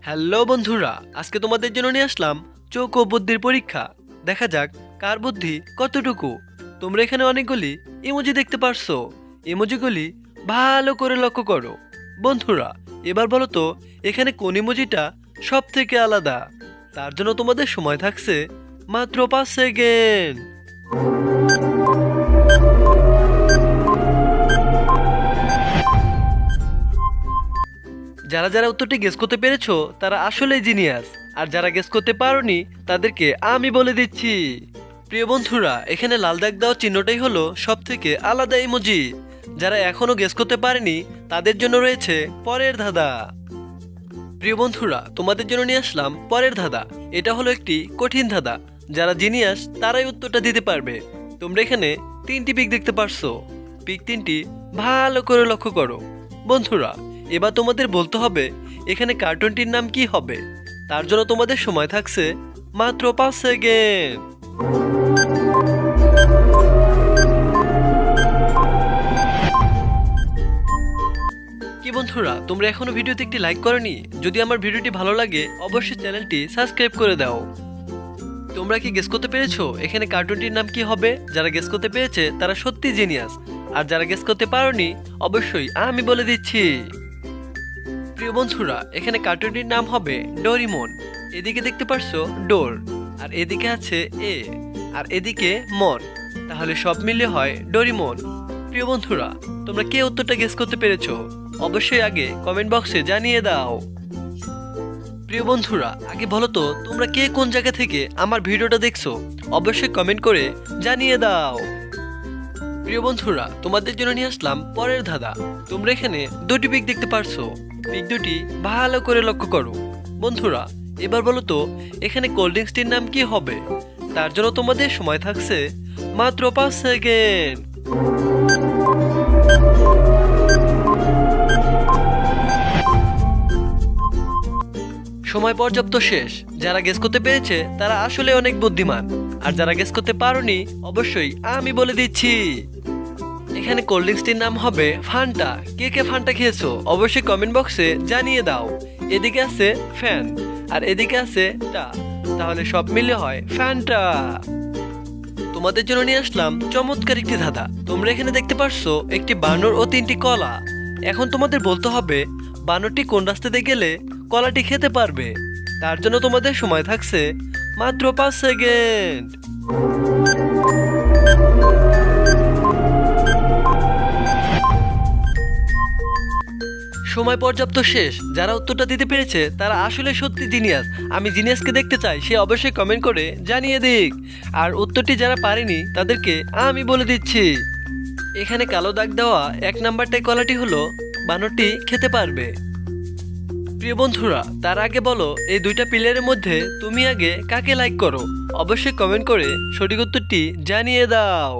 Hello বন্ধুরা, আজকে তোমাদের জন্য নিয়ে আসলাম চোখ ও বুদ্ধির পরীক্ষা। দেখা যাক কার বুদ্ধি কতটুকু। তোমরা এখানে অনেকগুলি ইমোজি দেখতে পারছো। ইমোজিগুলি ভালো করে লক্ষ্য করো। বন্ধুরা, এবার বলো তো এখানে কোন ইমোজিটা সব থেকে আলাদা। তার জন্য তোমাদের সময় থাকছে মাত্র 5 সেকেন্ড। যারা যারা উত্তরটি গেস করতে পেরেছো তারা আসলেই জিনিয়াস, আর যারা গেস করতে পারোনি তাদেরকে আমি বলে দিচ্ছি। প্রিয় বন্ধুরা, এখানে লাল দাগ দেওয়া চিহ্নটাই হলো সব থেকে আলাদা ইমোজি। যারা এখনো গেস করতে পারেনি তাদের জন্য রয়েছে পরের ধাঁধা। প্রিয় বন্ধুরা, তোমাদের জন্য নিয়ে আসলাম পরের ধাঁধা। এটা হলো একটি কঠিন ধাঁধা। যারা জিনিয়াস তারাই উত্তরটা দিতে পারবে। তোমরা এখানে 3টি পিক দেখতে পারছো। পিক 3টি ভালো করে লক্ষ্য করো। বন্ধুরা, এবার তোমাদের বলতে হবে এখানে কার্টুনটির নাম কি হবে। তার জন্য তোমাদের সময় থাকছে মাত্র 5 সেকেন্ড। কি বন্ধুরা, তোমরা এখনো ভিডিওতে একটি লাইক করনি? যদি আমার ভিডিওটি ভালো লাগে অবশ্যই চ্যানেলটি সাবস্ক্রাইব করে দাও। তোমরা কি গেস করতে পেরেছো এখানে কার্টুনটির নাম কি হবে? যারা গেস করতে পেরেছে তারা সত্যি জিনিয়াস, আর যারা গেস করতে পারোনি অবশ্যই আমি বলে দিচ্ছি। প্রিয় বন্ধুরা, এখানে কার্টুনটির নাম হবে ডোরিমন। এদিকে দেখতে পারছো ডোর, আর এদিকে আছে এ, আর এদিকে মন। তাহলে সব মিলে হয় ডোরিমন। প্রিয় বন্ধুরা, তোমরা কে উত্তরটা গেস করতে পেরেছো অবশ্যই আগে কমেন্ট বক্সে জানিয়ে দাও। প্রিয় বন্ধুরা, আগে বলো তো তোমরা কে কোন জায়গা থেকে আমার ভিডিওটা দেখছো অবশ্যই কমেন্ট করে জানিয়ে দাও। প্রিয় বন্ধুরা, তোমাদের জন্য নিয়ে আসলাম পরের ধাঁধা। তোমরা এখানে 2টি পিক দেখতে পারছো। পিক 2টি ভালো করে লক্ষ্য করো। বন্ধুরা, এবার বলো তো এখানে কোল্ড ড্রিঙ্কসটির নাম কি হবে। তার জন্য তোমাদের সময় থাকছে মাত্র 5 সেকেন্ড। সময় পর্যাপ্ত শেষ। যারা গেস করতে পেরেছে তারা আসলে অনেক বুদ্ধিমান, আর যারা গেস করতে পারোনি অবশ্যই আমি বলে দিচ্ছি। এখানে কোল্ড ড্রিঙ্কসটির নাম হবে ফান্টা। কে কে ফান্টা খেয়েছো অবশ্যই কমেন্ট বক্সে জানিয়ে দাও। এদিকে আছে ফ্যান, আর এদিকে আছে টা, তাহলে সব মিলে হয় ফ্যান্টা। তোমাদের জন্য নিয়ে আসলাম চমৎকার একটি ধাঁধা। তোমরা এখানে দেখতে পারছো একটি বানর ও 3টি কলা। এখন তোমাদের বলতে হবে বানরটি কোন রাস্তা দিয়ে গেলে কলাটি খেতে পারবে। তার জন্য তোমাদের সময় থাকছে মাত্র 5 সেকেন্ড। সময় পর্যাপ্ত শেষ। যারা উত্তরটা দিতে পেরেছে তারা আসলে সত্যি জিনিয়াস। আমি জিনিয়াসকে দেখতে চাই, সে অবশ্যই কমেন্ট করে জানিয়ে দিক। আর উত্তরটি যারা পারেনি তাদেরকে আমি বলে দিচ্ছি। এখানে কালো দাগ দেওয়া 1 নাম্বারটাই কলাটি হলো বানরটি খেতে পারবে। প্রিয় বন্ধুরা, তার আগে বলো এই 2টা প্লেয়ারের মধ্যে তুমি আগে কাকে লাইক করো অবশ্যই কমেন্ট করে সঠিক উত্তরটি জানিয়ে দাও।